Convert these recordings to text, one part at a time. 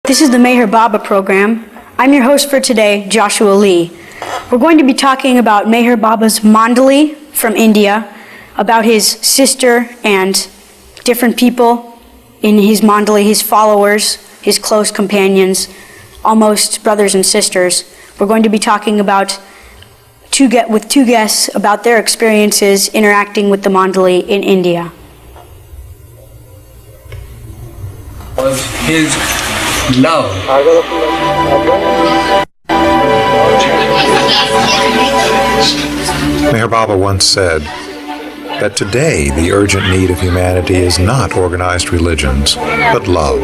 This is the Meher Baba program. I'm your host for today, Joshua Lee. We're going to be talking about Meher Baba's Mandali from India, about his sister and different people in his Mandali, his followers, his close companions, almost brothers and sisters. We're going to be talking about with two guests about their experiences interacting with the Mandali in India. Was his love. Meher Baba once said that today the urgent need of humanity is not organized religions, but love.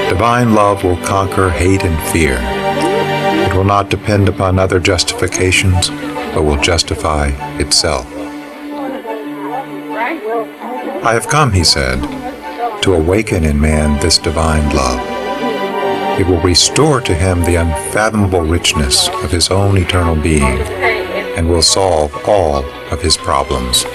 Divine love will conquer hate and fear. It will not depend upon other justifications, but will justify itself. I have come, he said, to awaken in man this divine love. It will restore to him the unfathomable richness of his own eternal being and will solve all of his problems.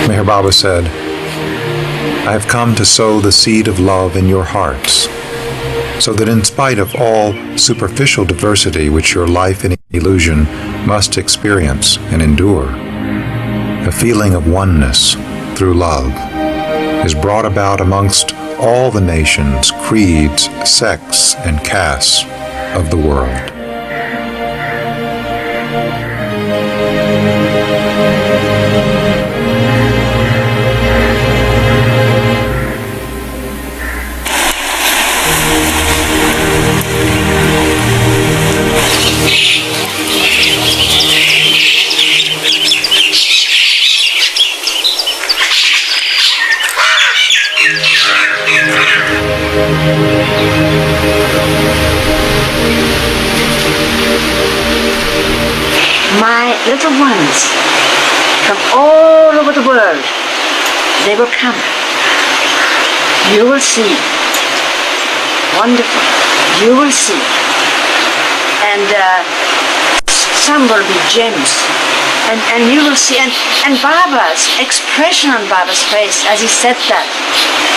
Meher Baba said, I have come to sow the seed of love in your hearts, so that in spite of all superficial diversity which your life in illusion must experience and endure, a feeling of oneness through love is brought about amongst all the nations, creeds, sects, and castes of the world. My little ones from all over the world, they will come. You will see. Wonderful. You will see. And some will be gems. And you will see. And Baba's expression on Baba's face as he said that,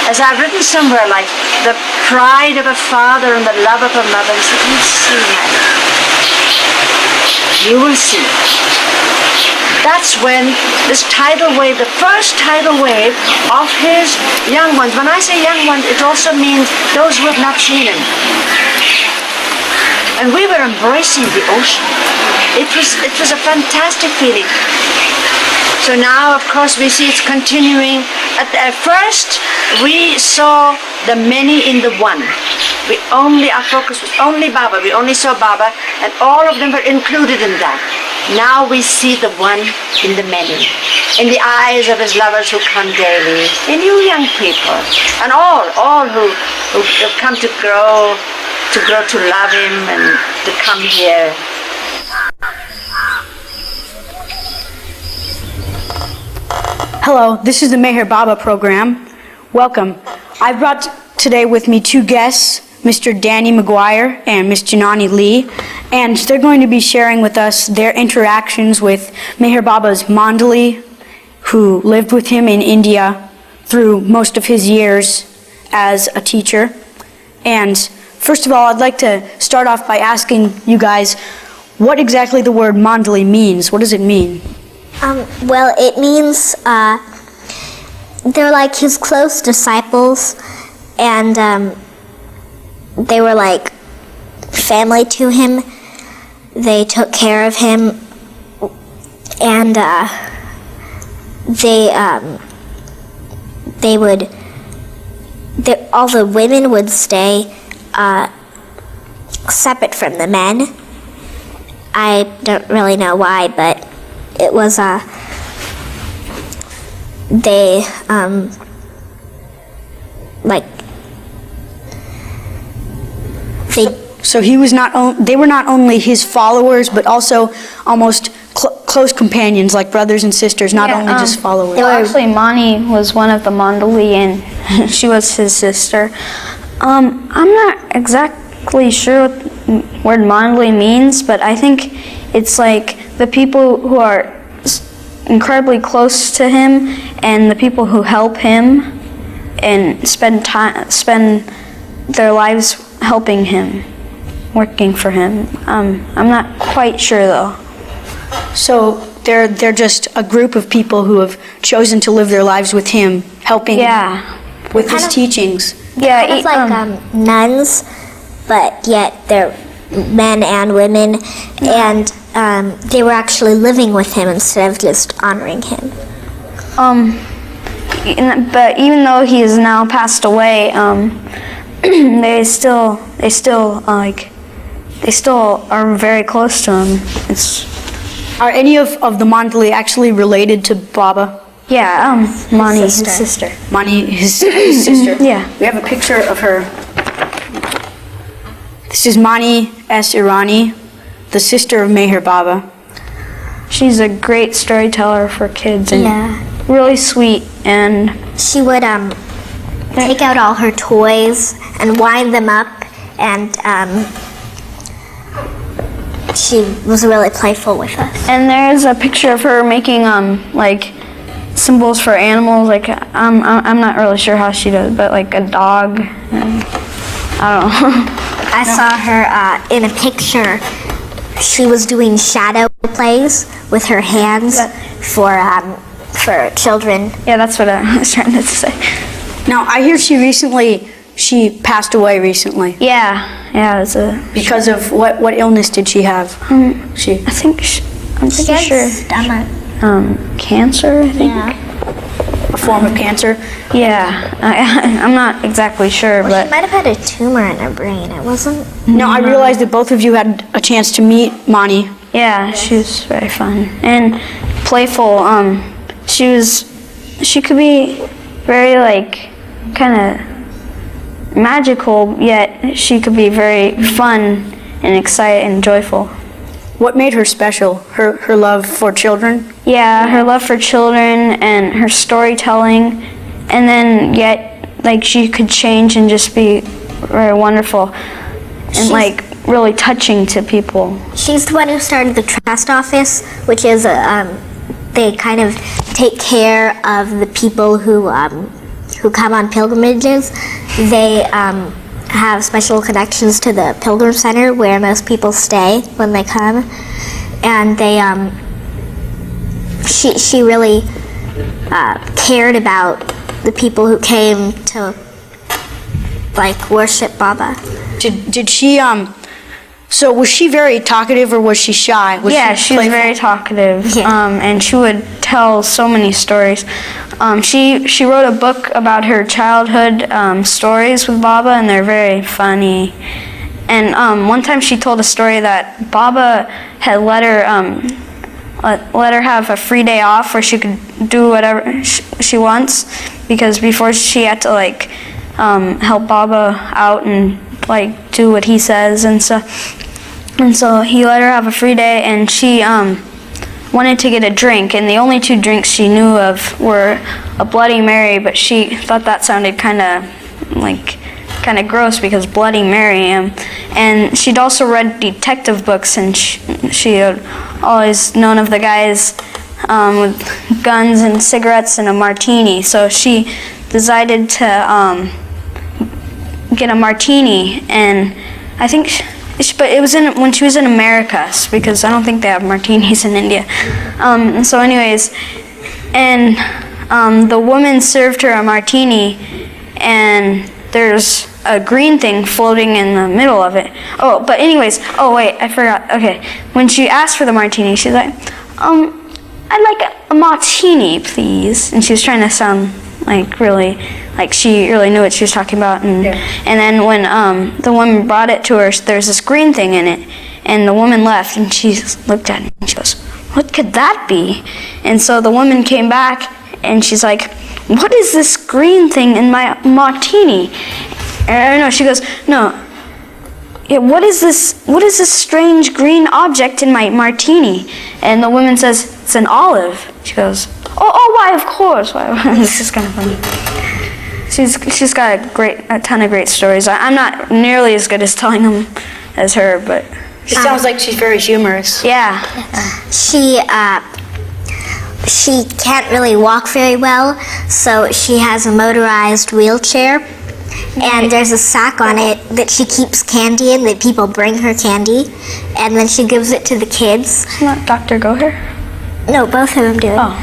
as I've written somewhere, like the pride of a father and the love of a mother, he said, you see, man. You will see. That's when this tidal wave, the first tidal wave of his young ones. When I say young ones, it also means those who have not seen him. And we were embracing the ocean. It was a fantastic feeling. So now, of course, we see it's continuing. At first, we saw the many in the one. Our focus was only Baba. We only saw Baba, and all of them were included in that. Now we see the one in the many, in the eyes of his lovers who come daily, in you young people, and all who have come to grow to love him and to come here. Hello, this is the Meher Baba program. Welcome. I've brought today with me two guests, Mr. Danny McGuire and Ms. Janani Lee, and they're going to be sharing with us their interactions with Meher Baba's Mandali, who lived with him in India through most of his years as a teacher, and First of all, I'd like to start off by asking you guys what exactly the word Mandali means. What does it mean? Well, it means they're like his close disciples, and they were like family to him. They took care of him, and all the women would stay separate from the men. I don't really know why, but it was they So he was they were not only his followers, but also almost close companions, like brothers and sisters, not only just followers. Well, actually, Mani was one of the Mandali, and she was his sister. I'm not exactly sure what the word Mandali means, but I think it's like the people who are incredibly close to him and the people who help him and spend their lives helping him, working for him. I'm not quite sure though. So they're just a group of people who have chosen to live their lives with him, helping with his teachings. Yeah, kind of like nuns, but yet they're men and women, and they were actually living with him instead of just honoring him. But even though he is now passed away, they still are very close to him. Are any of the Mandali actually related to Baba? Yeah, Mani, his sister. Mani, his sister. Yeah. We have a picture of her. This is Mani S. Irani, the sister of Meher Baba. She's a great storyteller for kids and really sweet, and she would take out all her toys and wind them up, and she was really playful with us. And there's a picture of her making like symbols for animals. Like I'm not really sure how she does, but like a dog. And, I don't know. I saw her in a picture. She was doing shadow plays with her hands for children. Yeah, that's what I was trying to say. Now, I hear she passed away recently. Yeah, it's because of what illness did she have? I'm pretty sure stomach. Cancer, I think. Yeah. A form of cancer? Yeah, I'm not exactly sure, Well, but she might have had a tumor in her brain. It wasn't. No, I realized that both of you had a chance to meet Mani. yeah, she was very fun and playful. She could be very like kind of magical, yet she could be very fun and excited and joyful. What made her special? Her love for children? Yeah, her love for children and her storytelling, and then yet like she could change and just be very wonderful and like really touching to people. She's the one who started the trust office, which is they kind of take care of the people who come on pilgrimages. They have special connections to the Pilgrim Center where most people stay when they come, and they she really cared about the people who came to like worship Baba. Did she so was she very talkative or was she shy? She was very talkative, Yeah. and she would tell so many stories. She wrote a book about her childhood stories with Baba, and they're very funny. And one time she told a story that Baba had let her have a free day off where she could do whatever she wants, because before she had to like help Baba out and like do what he says and stuff. And so he let her have a free day, and she wanted to get a drink, and the only two drinks she knew of were a Bloody Mary, but she thought that sounded kind of gross because Bloody Mary. And she'd also read detective books, and she had always known of the guys with guns and cigarettes and a martini. So she decided to get a martini, and I think, but it was when she was in Americas, because I don't think they have martinis in India. And so anyways, and the woman served her a martini, and there's a green thing floating in the middle of it. Oh, but anyways, oh wait, I forgot. Okay, when she asked for the martini, she's like, I'd like a martini, please. And she was trying to sound like really, like she really knew what she was talking about. And and then when the woman brought it to her, there's this green thing in it, and the woman left, and she looked at it, and she goes, what could that be? And so the woman came back, and she's like, what is this green thing in my martini? And no, she goes, no. Yeah, what is this strange green object in my martini? And the woman says, it's an olive. She goes, oh, why, of course. Why? This is kind of funny. She's got a ton of great stories. I'm not nearly as good as telling them as her, but It sounds like she's very humorous. yeah. She can't really walk very well, so she has a motorized wheelchair. And there's a sack on it that she keeps candy in, that people bring her candy, and then she gives it to the kids. Not Dr. Goher? No, both of them do it. Oh.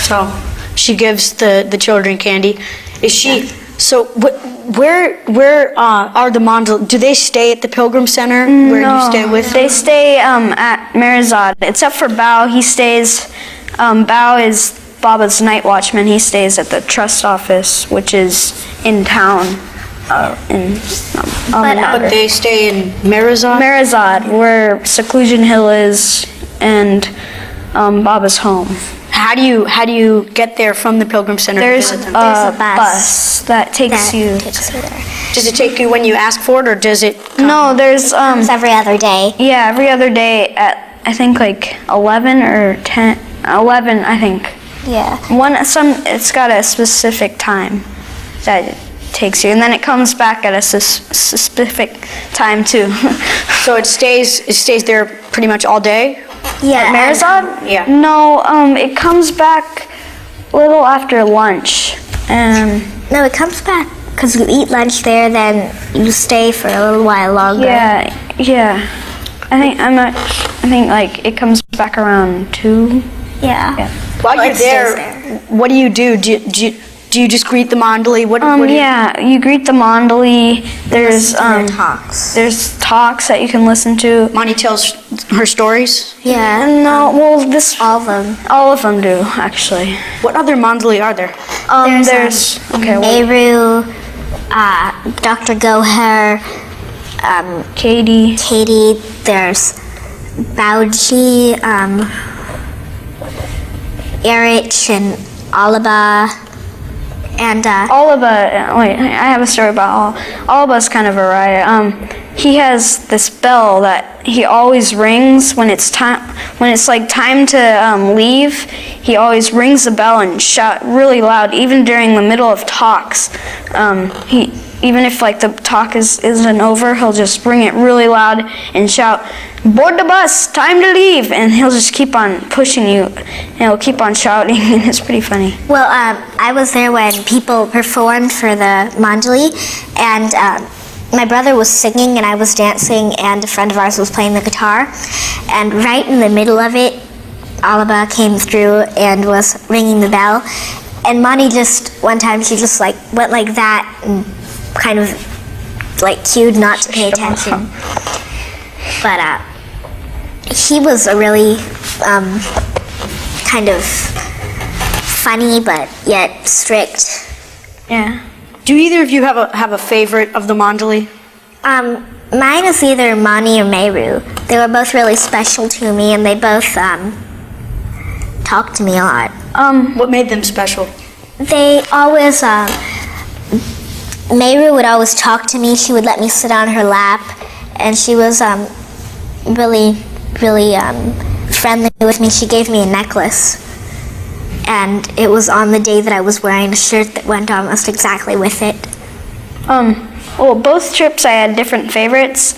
So she gives the children candy. Is she? So where are the Mandali? Do they stay at the Pilgrim Center where you stay with them? They stay at Meherzad, except for Bao. He stays. Bao is Baba's night watchman. He stays at the trust office, which is in town. But they stay in Meherzad? Meherzad, where Seclusion Hill is, and Baba's home. How do you get there from the Pilgrim Center? There's to visit them? a There's a bus bus that takes you. takes her there. Does it take you when you ask for it, or does it? No, there's It's every other day. yeah, every other day at I think like 11 or 10. 11, I think. Yeah. It's got a specific time that it takes you, and then it comes back at a specific time too. So it stays there pretty much all day? Yeah. Meherzad? Yeah. No, it comes back a little after lunch. No, it comes back because you eat lunch there, then you stay for a little while longer. Yeah. I think like it comes back around 2. Yeah. While Well, you're it stays there, there. what do you do? Do you just greet the Mandali? What do you, Yeah, you greet the Mandali. There's Their talks. there's talks that you can listen to. Monty tells her stories? Yeah. No, well, this All of them. do actually. What other Mandali are there? There's okay, Nehru, Dr. Goher, Katie. Katie, there's Bauji, Erich and Alaba, and Oliba, wait, I have a story about Oliba's kind of a riot. He has this bell that he always rings when it's like time to leave. He always rings the bell and shout really loud, even during the middle of talks. Even if like the talk isn't over, he'll just ring it really loud and shout, "Board the bus, time to leave!" And he'll just keep on pushing you, and he'll keep on shouting, and it's pretty funny. well, I was there when people performed for the Mandali, and my brother was singing and I was dancing, and a friend of ours was playing the guitar, and right in the middle of it, Alaba came through and was ringing the bell, and Monty one time she just like went like that and kind of like cued not to pay attention. But he was a really kind of funny but yet strict. Yeah. Do either of you have a favorite of the Mandali? Mine is either Mani or Meru. They were both really special to me, and they both talked to me a lot. What made them special? They always, Meru would always talk to me. She would let me sit on her lap, and she was really, really friendly with me. She gave me a necklace, and it was on the day that I was wearing a shirt that went almost exactly with it. Well, both trips I had different favorites.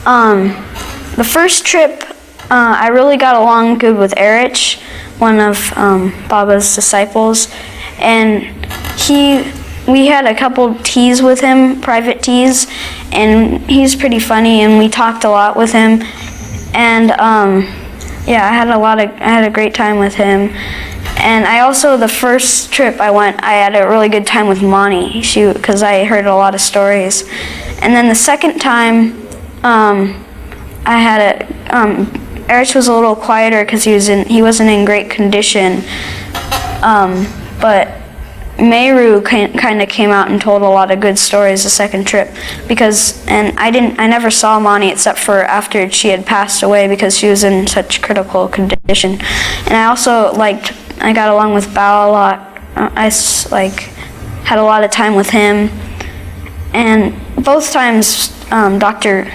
The first trip, I really got along good with Erich, one of Baba's disciples, and he we had a couple teas with him, private teas, and he's pretty funny, and we talked a lot with him, and yeah, I had a great time with him. And I also, the first trip I went, I had a really good time with Monty, because I heard a lot of stories. And then the second time, I had Erich was a little quieter because he wasn't in great condition. But Meru kind of came out and told a lot of good stories the second trip, I never saw Monty except for after she had passed away because she was in such critical condition. And I also I got along with Bao a lot. I had a lot of time with him, and both times Dr.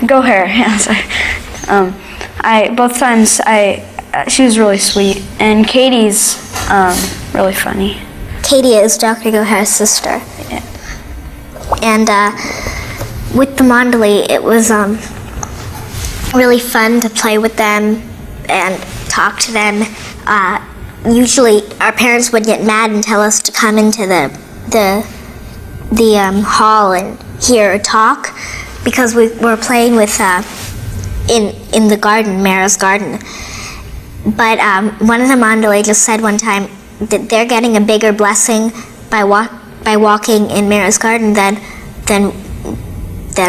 Goher, yeah, sorry. Both times she was really sweet, and Katie's really funny. Katie is Dr. Gohar's sister. Yeah. And with the Mandali, it was really fun to play with them and talk to them. Usually, our parents would get mad and tell us to come into the hall and hear a talk, because we were playing with in the garden, Mara's garden. But one of the Mandali just said one time that they're getting a bigger blessing by walking in Mara's garden than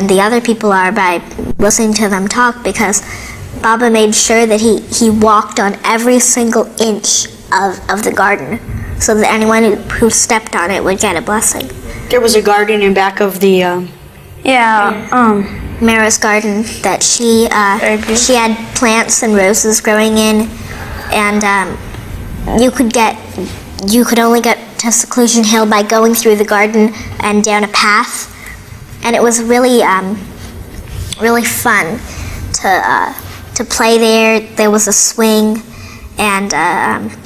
the other people are by listening to them talk, because Baba made sure that he walked on every single inch of the garden, so that anyone who stepped on it would get a blessing. There was a garden in back of the... Mara's garden that she had plants and roses growing in, and you could only get to Seclusion Hill by going through the garden and down a path, and it was really fun to play there. There was a swing and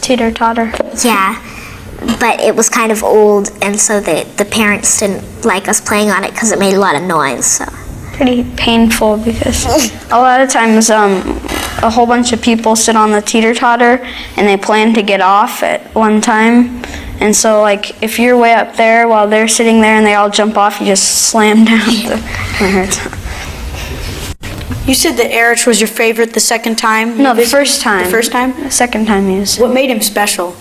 teeter-totter. Yeah, but it was kind of old, and so the parents didn't like us playing on it because it made a lot of noise. So. Pretty painful, because a lot of times a whole bunch of people sit on the teeter-totter and they plan to get off at one time, and so if you're way up there while they're sitting there and they all jump off, you just slam down. You said that Erich was your favorite the second time? No, the first time. The first time? The second time he was. What made him special?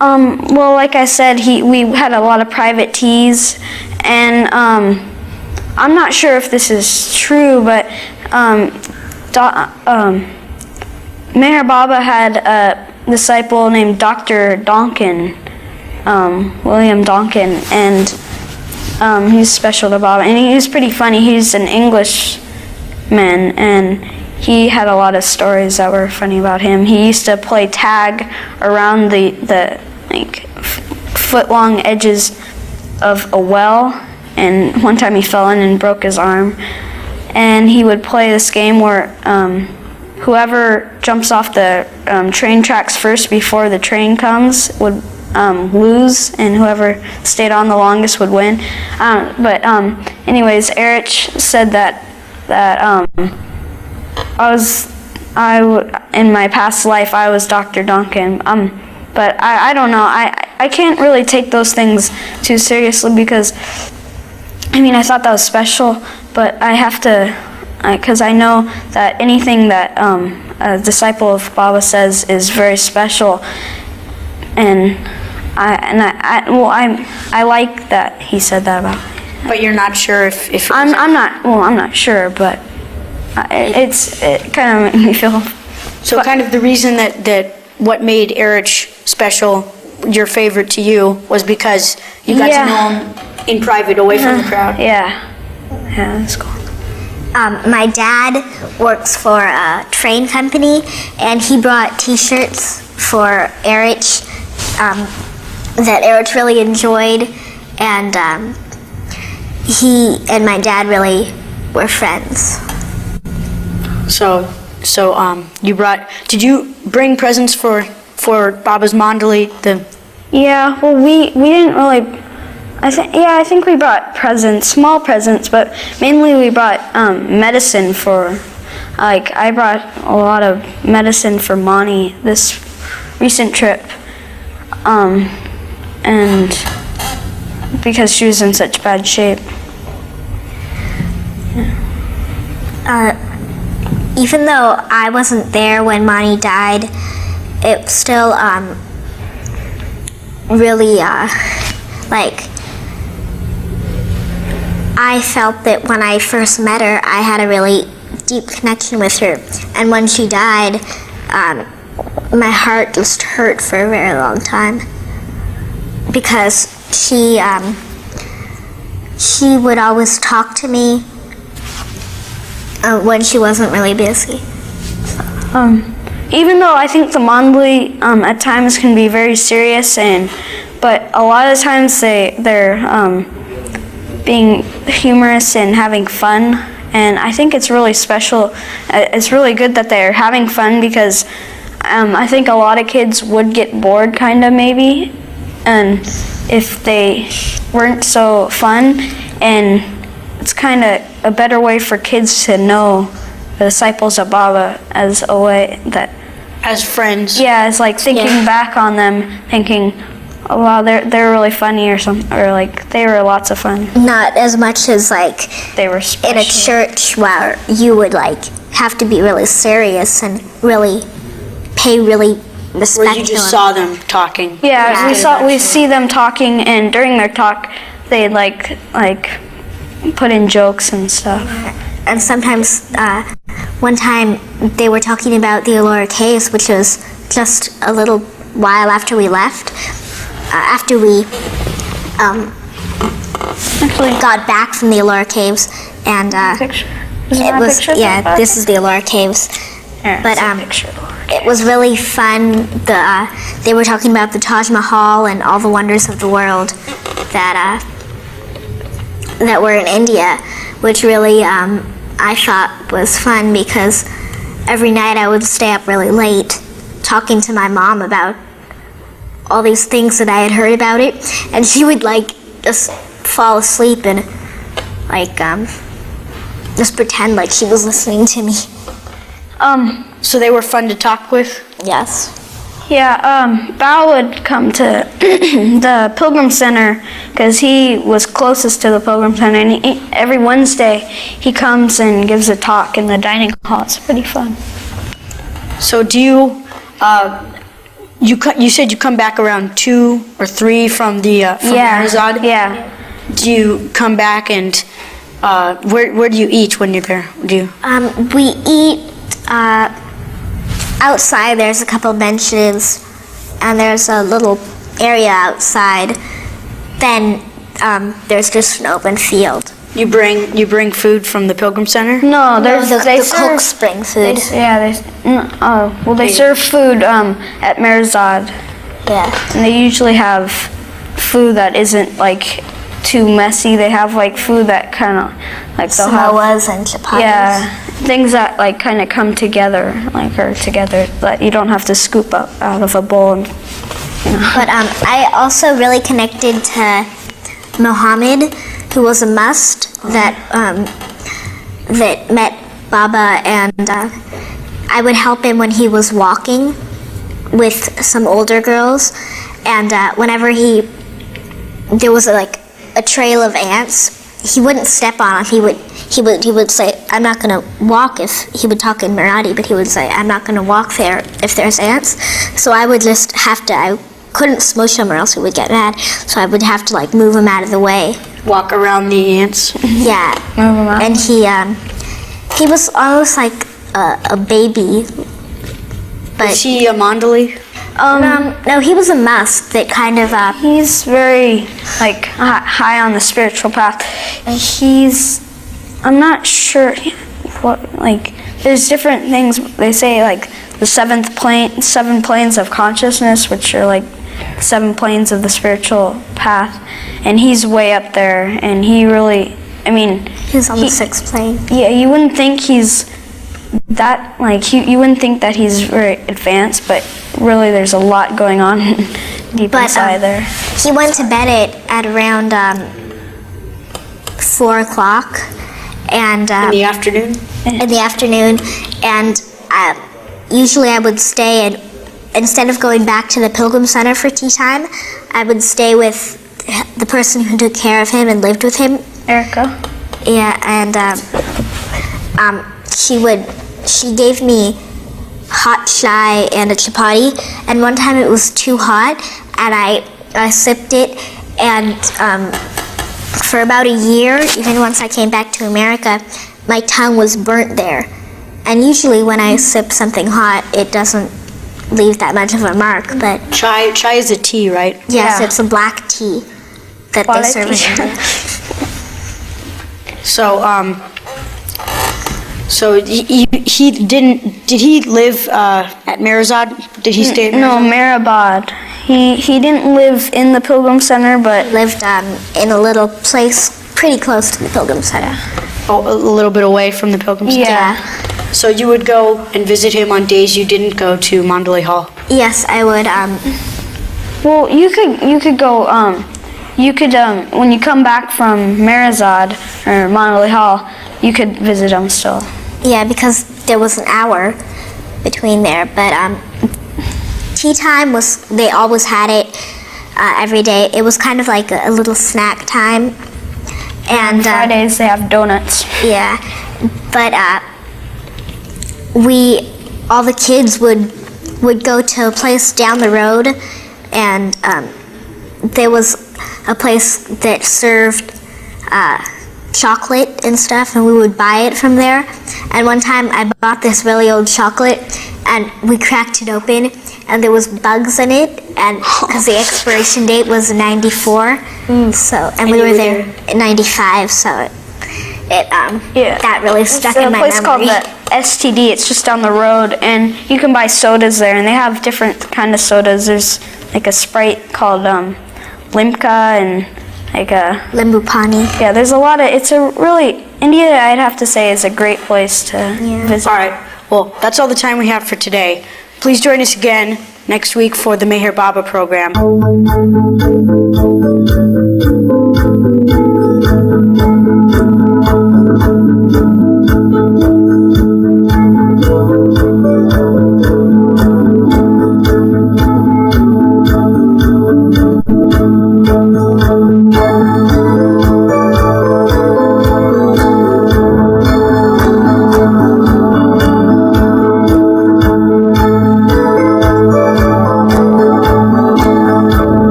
Well, like I said, we had a lot of private teas, and I'm not sure if this is true, but Meher Baba had a disciple named Dr. Donkin, William Donkin, and he's special to Baba, and he was pretty funny. He's an Englishman, and he had a lot of stories that were funny about him. He used to play tag around the foot-long edges of a well, and one time he fell in and broke his arm. And he would play this game where whoever jumps off the train tracks first before the train comes would lose, and whoever stayed on the longest would win. Anyways, Erich said that in my past life I was Dr. Duncan. But I don't know. I can't really take those things too seriously, because I thought that was special, but I have to, because I know that anything that a disciple of Baba says is very special, and I like that he said that about me. But you're not sure if I'm not sure, but it kind of made me feel. So kind of the reason that what made Erich special, your favorite to you, was because you got to know him in private, away from the crowd. Yeah, that's cool. My dad works for a train company, and he brought T-shirts for Erich that Erich really enjoyed, and he and my dad really were friends. So did you bring presents for Baba's Mandali? Yeah, well, we didn't really. I think we brought presents, small presents, but mainly we brought medicine for. I brought a lot of medicine for Monty this recent trip, and because she was in such bad shape. Even though I wasn't there when Mani died, it still really like, I felt that when I first met her, I had a really deep connection with her, and when she died, my heart just hurt for a very long time, because she would always talk to me when she wasn't really busy. Even though I think the Mandali at times can be very serious, but a lot of times they're being humorous and having fun, and I think it's really special. It's really good that they're having fun, because I think a lot of kids would get bored, kind of, maybe, and if they weren't so fun, and it's kind of a better way for kids to know the disciples of Baba as a way that, As friends. yeah, it's like thinking back on them, thinking, oh wow, they're really funny, or something, or like they were lots of fun. Not as much as like They were special. in a church where you would like have to be really serious and really pay really respect Where you to just them. saw them talking. Yeah, we see them talking, and during their talk, they like put in jokes and stuff. And sometimes, one time they were talking about the Ellora Caves, which was just a little while after we left. After we got back from the Ellora Caves, and Picture. Is it that a was picture? this is the Ellora Caves. Here, But it's a picture. it was really fun. They were talking about the Taj Mahal and all the wonders of the world that were in India, which really I thought was fun, because every night I would stay up really late talking to my mom about all these things that I had heard about it, and she would like just fall asleep and like just pretend like she was listening to me. So they were fun to talk with? Yes. Yeah, Bao would come to the Pilgrim Center because he was closest to the Pilgrim Center, and every Wednesday he comes and gives a talk in the dining hall. It's pretty fun. So do you, you said you come back around 2 or 3 from Meherzad? Yeah. Do you come back and where do you eat when you're there? We eat outside. There's a couple benches, and there's a little area outside. Then there's just an open field. You bring food from the Pilgrim Center? No, The they serve. cooks bring food. They serve food at Meherzad, Yeah. and they usually have food that isn't like too messy. They have like food that kind of like they'll have. Samoas and chapatis. Yeah, things that like kind of come together, like are together, that you don't have to scoop up out of a bowl. And, But I also really connected to Mohammed, who was a must that met Baba, and I would help him when he was walking with some older girls, and whenever there was a trail of ants, he wouldn't step on them. He would say, "I'm not gonna walk." If he would talk in Marathi, but he would say, "I'm not gonna walk there if there's ants." So I would just have to. I couldn't smush him or else he would get mad. So I would have to move him out of the way. Walk around the ants? Yeah. Move him out. And he was almost like a baby. But Is he a Mandali? no, he was a musk that kind of he's very like high on the spiritual path. I'm not sure what there's different things they say, like the seven planes of consciousness, which are like 7 planes of the spiritual path, and he's way up there, and he really, he's on the 6th plane. yeah, you wouldn't think he's that you wouldn't think that he's very advanced, but really there's a lot going on deep inside there. He went to bed at around 4 o'clock, and In the afternoon? in the afternoon, and usually I would stay and instead of going back to the Pilgrim Center for tea time, I would stay with the person who took care of him and lived with him. Erica. Yeah, and she gave me hot chai and a chapati, and one time it was too hot, and I sipped it, and for about a year, even once I came back to America, my tongue was burnt there. And usually when I sip something hot, it doesn't leave that much of a mark, but Chai is a tea, right? yes, Yeah. it's a black tea that they serve in India. So did he live at Meherzad? Did he stay at No, Meherzad? MeherBab. He didn't live in the Pilgrim Center, but Lived in a little place pretty close to the Pilgrim Center. Oh, a little bit away from the Pilgrim Center? yeah. So you would go and visit him on days you didn't go to Mandali Hall? Yes, I would. Well, you could go. When you come back from Meherzad or Mandali Hall, you could visit him still. Yeah, because there was an hour between there. But tea time they always had it every day. It was kind of like a little snack time. And Fridays they have donuts. yeah, but all the kids would go to a place down the road, and there was a place that served chocolate and stuff, and we would buy it from there. And one time I bought this really old chocolate, and we cracked it open, and there was bugs in it, and because the expiration date was 94, and we were there in 95, so that really stuck in my memory. It's a place called the STD. It's just down the road, and you can buy sodas there, and they have different kind of sodas. There's like a Sprite called Limca, and like a Limbu Pani. yeah. There's a lot of. It's a really India. I'd have to say is a great place to visit. All right. Well, that's all the time we have for today. Please join us again next week for the MeherBaba program.